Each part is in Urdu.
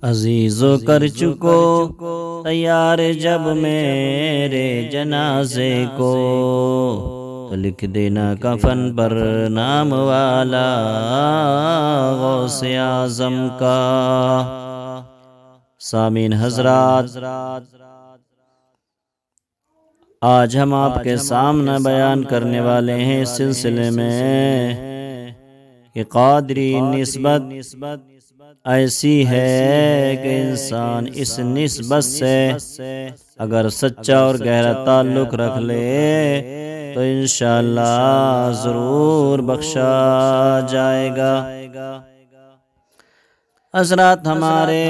عزیزو کر چکو تیار جب میرے جنازے کو، تو لکھ دینا کفن پر نام والا غوث اعظم کا۔ سامعین حضرات، آج ہم آپ کے سامنے بیان کرنے والے ہیں اس سلسلے میں کہ قادری نسبت ایسی ہے کہ انسان اس نسبت سے اگر سچا اور گہرا تعلق رکھ لے تو انشاءاللہ ضرور بخشا جائے گا۔ حضرات، ہمارے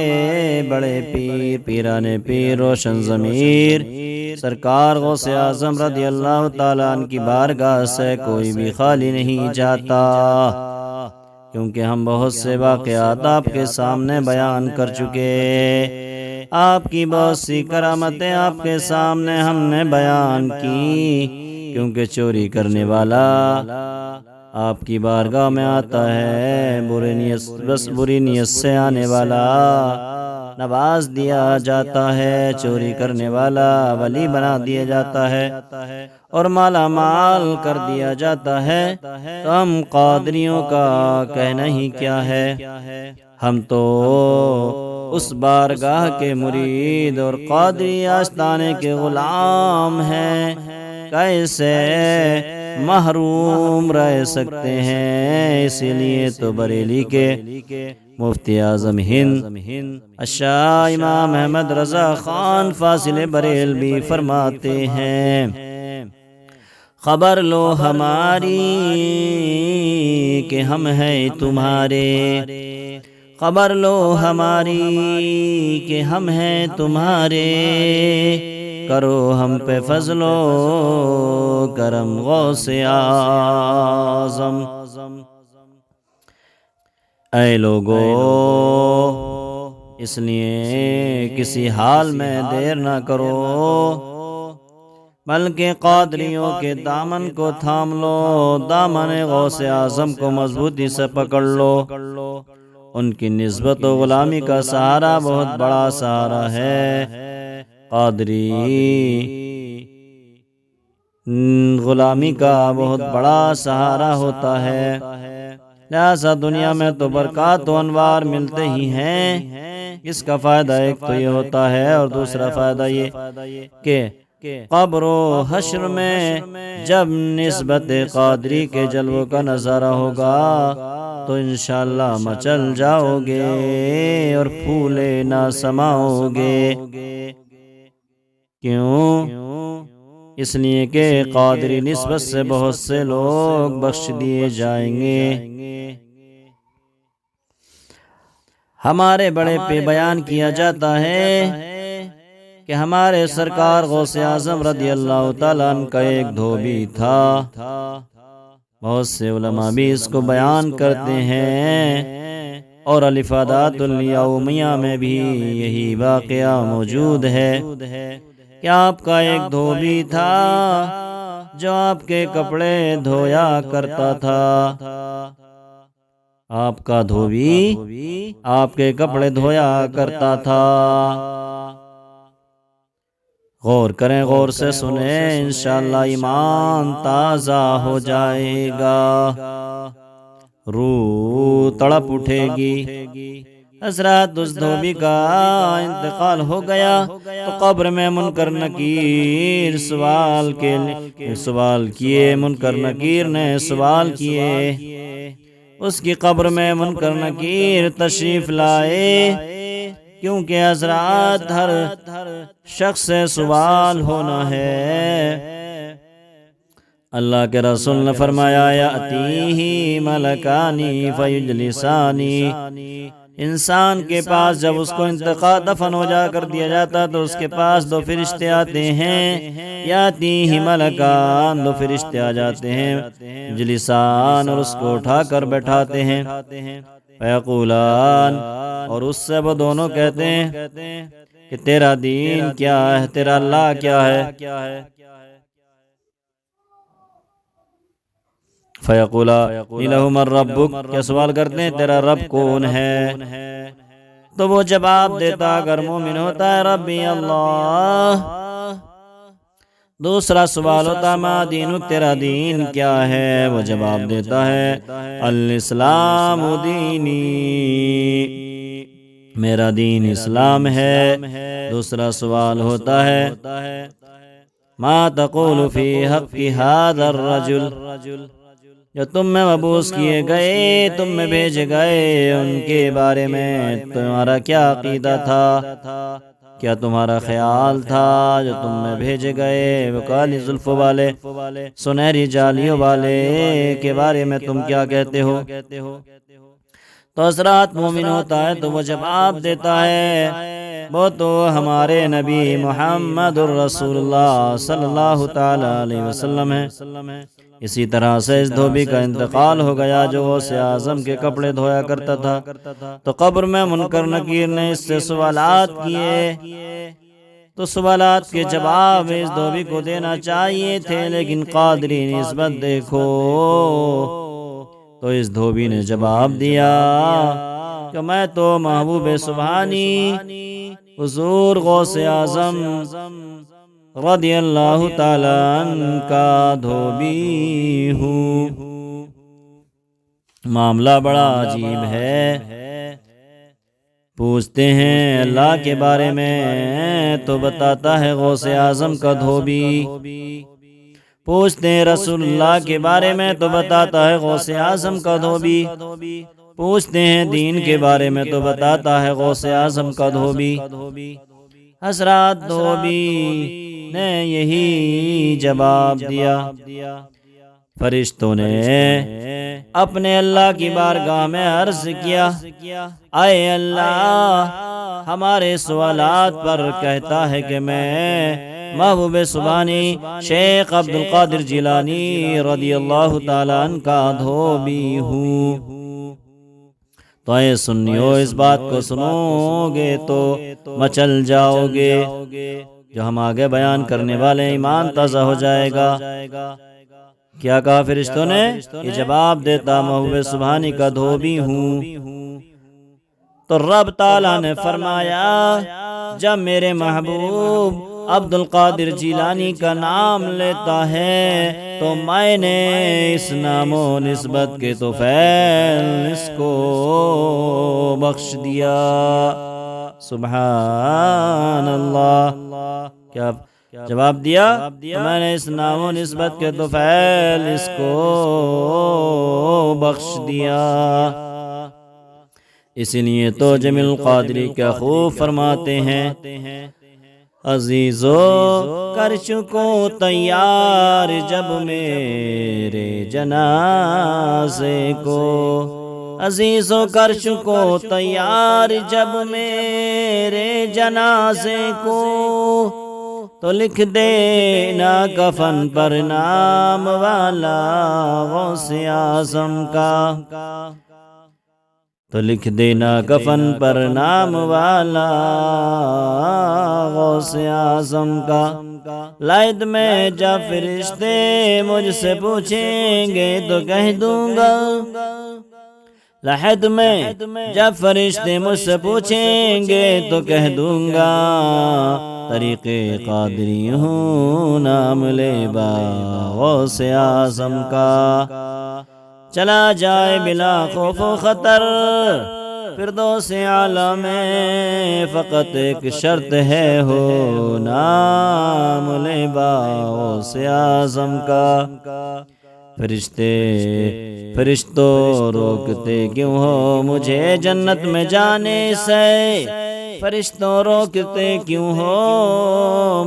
بڑے پیر پیران پیر روشن ضمیر سرکار غوث اعظم رضی اللہ تعالیٰ عنہ کی بارگاہ سے کوئی بھی خالی نہیں جاتا، کیونکہ ہم بہت سے واقعات آپ کے سامنے بیان کر چکے، آپ کی بہت سی کرامتیں آپ کے سامنے ہم نے بیان کی، کیونکہ چوری کرنے والا آپ کی بارگاہ میں آتا ہے، بری نیت سے آنے والا نواز دیا جاتا ہے، چوری کرنے والا ولی بنا دیا جاتا ہے اور مالا مال کر دیا جاتا ہے۔ تو ہم قادریوں کا کہنا ہی کیا ہے، ہم تو اس بارگاہ کے مرید اور قادری آستانے کے غلام ہیں، کیسے محروم رہ سکتے ہیں؟ اسی لیے تو بریلی کے مفتی اعظم ہند الشاہ امام احمد رضا خان فاضل بریلوی فرماتے ہیں، خبر لو ہماری کہ ہم ہیں تمہارے، خبر لو ہماری کہ ہم ہیں تمہارے، کرو ہم پہ فضل و کرم غوث اعظم۔ اے لوگو، اس لیے کسی حال میں دیر نہ کرو، بلکہ قادریوں کے دامن کو تھام لو، دامن غوث اعظم کو مضبوطی سے پکڑ لو۔ ان کی نسبت و غلامی کا سہارا بہت بڑا سہارا ہے، قادری غلامی کا بہت بڑا سہارا ہوتا ہے، لہذا دنیا میں تو برکات و انوار ملتے ہی ہیں۔ اس کا فائدہ ایک تو یہ ہوتا ہے، اور دوسرا فائدہ یہ کہ قبر و حشر میں جب نسبت قادری کے جلووں کا نظارہ ہوگا تو انشاءاللہ مچل جاؤ گے اور پھولے نہ سماؤ گے۔ کیوں؟ اس لیے کہ قادری نسبت سے بہت سے لوگ بخش دیے جائیں گے۔ ہمارے بڑے پہ بیان کیا جاتا ہے کہ ہمارے سرکار غوث اعظم رضی اللہ تعالیٰ عنہ کا ایک دھوبی تھا، بہت سے علماء بھی اس کو بیان کرتے ہیں، اور الافادات الیومیہ میں بھی یہی واقعہ موجود ہے کہ آپ کا ایک دھوبی تھا جو آپ کے کپڑے دھویا کرتا تھا۔ آپ کا دھوبی آپ کے کپڑے دھویا کرتا تھا۔ غور کریں، غور سے سنیں، انشاءاللہ ایمان تازہ ہو جائے گا، روح تڑپ اٹھے گی۔ حضرات، اس دھوبی کا انتقال ہو گیا تو قبر میں منکر نکیر سوال کیے، منکر نکیر نے سوال کیے، اس کی قبر میں منکر نکیر تشریف لائے، کیونکہ حضرات ہر شخص سے سوال ہونا ہے۔ اللہ کے رسول نے فرمایا، یأتیہ ملکانی فیجلسانی، انسان کے پاس جب اس کو انتقال دفن ہو جا کر دیا جاتا تو اس کے پاس دو فرشتے آتے ہیں، یاتیہ ملکان، دو فرشتے آ جاتے ہیں، جلسان، اور اس کو اٹھا کر بیٹھاتے ہیں، فیقولان، اور اس سے وہ دونوں کہتے ہیں کہ تیرا دین کیا ہے، تیرا اللہ کیا ہے؟ فیقولا لَهُ مَن رَبُّک، کیا سوال کرتے ہیں تیرا رب کون ہے؟ تو وہ جواب دیتا اگر مومن ہوتا ہے ربی اللہ۔ دوسرا سوال ہوتا ما دینک، تیرا دین کیا ہے؟ وہ جواب دیتا ہے الاسلام دینی، میرا دین اسلام ہے۔ دوسرا سوال ہوتا ہے ما تقول فی حق ھذا الرجل، جو تم میں مبعوث کیے گئے، تم میں بھیجے گئے، ان کے بارے میں تمہارا کیا عقیدہ تھا، کیا تمہارا خیال تھا جو تم میں بھیجے گئے وہ کالی زلفوں والے، سنہری جالیوں والے کے بارے میں تم کیا کہتے ہو؟ تو حضرات مومن ہوتا ہے تو وہ جواب دیتا ہے وہ تو ہمارے نبی محمد الرسول اللہ صلی اللہ تعالی علیہ وسلم ہے۔ اسی طرح سے اس دھوبی کا انتقال ہو گیا جو غوث اعظم کے کپڑے دھویا کرتا تھا، تو قبر میں منکر نکیر نے اس سے سوالات کیے، تو سوالات کے جواب اس دھوبی کو دینا چاہیے تھے، لیکن قادری نسبت دیکھو، تو اس دھوبی نے جواب دیا کہ میں تو محبوب سبحانی حضور غوث اعظم رضی اللہ تعالیٰ عنہ کا دھوبی ہوں۔ معاملہ بڑا عجیب ہے، پوچھتے ہیں اللہ کے بارے میں تو بتاتا ہے غوث اعظم کا دھوبی، پوچھتے ہیں رسول اللہ کے بارے میں تو بتاتا ہے غوث اعظم کا دھوبی، پوچھتے ہیں دین کے بارے میں تو بتاتا ہے غوث اعظم کا دھوبی۔ حضرات دھوبی نے یہی جواب دیا۔ فرشتوں نے اپنے اللہ کی بارگاہ میں عرض کیا اے اللہ، ہمارے سوالات پر کہتا ہے کہ میں محبوب سبحانی شیخ عبد القادر جیلانی رضی اللہ تعالیٰ عنہ کا دھوبی ہوں، تو اے سنیو اس بات کو سنو گے تو مچل جاؤ گے، جو ہم آگے بیان کرنے والے ایمان تازہ ہو جائے گا۔ کیا کہا فرشتوں نے؟ یہ جواب دیتا محبوب سبحانی کا دھوبی ہوں۔ تو رب تعالیٰ نے فرمایا جب میرے محبوب عبد القادر جیلانی کا نام لیتا ہے تو میں نے اس نام و نسبت کے طفیل اس کو بخش دیا۔ سبحان اللہ، کیا جواب دیا؟ میں نے اس نام و نسبت کے طفیل اس کو بخش دیا۔ اسی لیے تو جمیل القادری کیا خوب فرماتے ہیں عزیزو کر چکو تیار جب میرے جنازے کو، عزیزو کر چکو تیار جب میرے جنازے کو، تو لکھ دینا کفن پر نام والا غوث اعظم کا، تو لکھ دینا کفن پر نام والا غوث اعظم کا۔ لائد میں جب فرشتے مجھ سے پوچھیں گے تو کہہ دوں گا، لحد میں جب فرشتے مجھ سے پوچھیں گے تو کہہ دوں گا، طریق قادری ہوں نام لے با غوث اعظم کا، چلا جائے بلا خوف و خطر فردوس اعلیٰ میں، فقط ایک شرط ہے ہو نام لے با غوث اعظم کا۔ فرشتوں روکتے کیوں ہو مجھے جنت میں جانے سے، فرشتوں روکتے کیوں ہو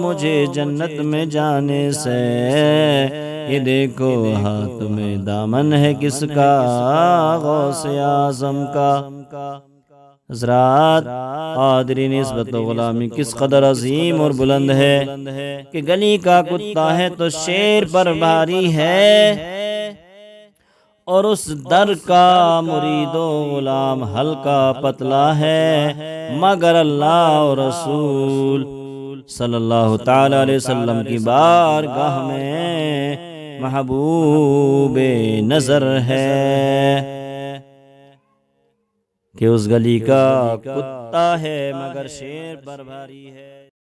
مجھے جنت میں جانے سے، یہ دیکھو ہاتھ میں دامن ہے کس کا غوث اعظم کا۔ حضرات قادری نسبت و غلامی کس قدر عظیم اور بلند ہے کہ گلی کا کتا ہے تو شیر پر بھاری ہے، اور اس در کا مرید و غلام ہلکا پتلا ہے، مگر اللہ اور رسول صلی اللہ تعالی علیہ وسلم کی بارگاہ میں محبوب نظر ہے۔ کہ اس گلی کا کتا ہے مگر شیر پر بھاری ہے۔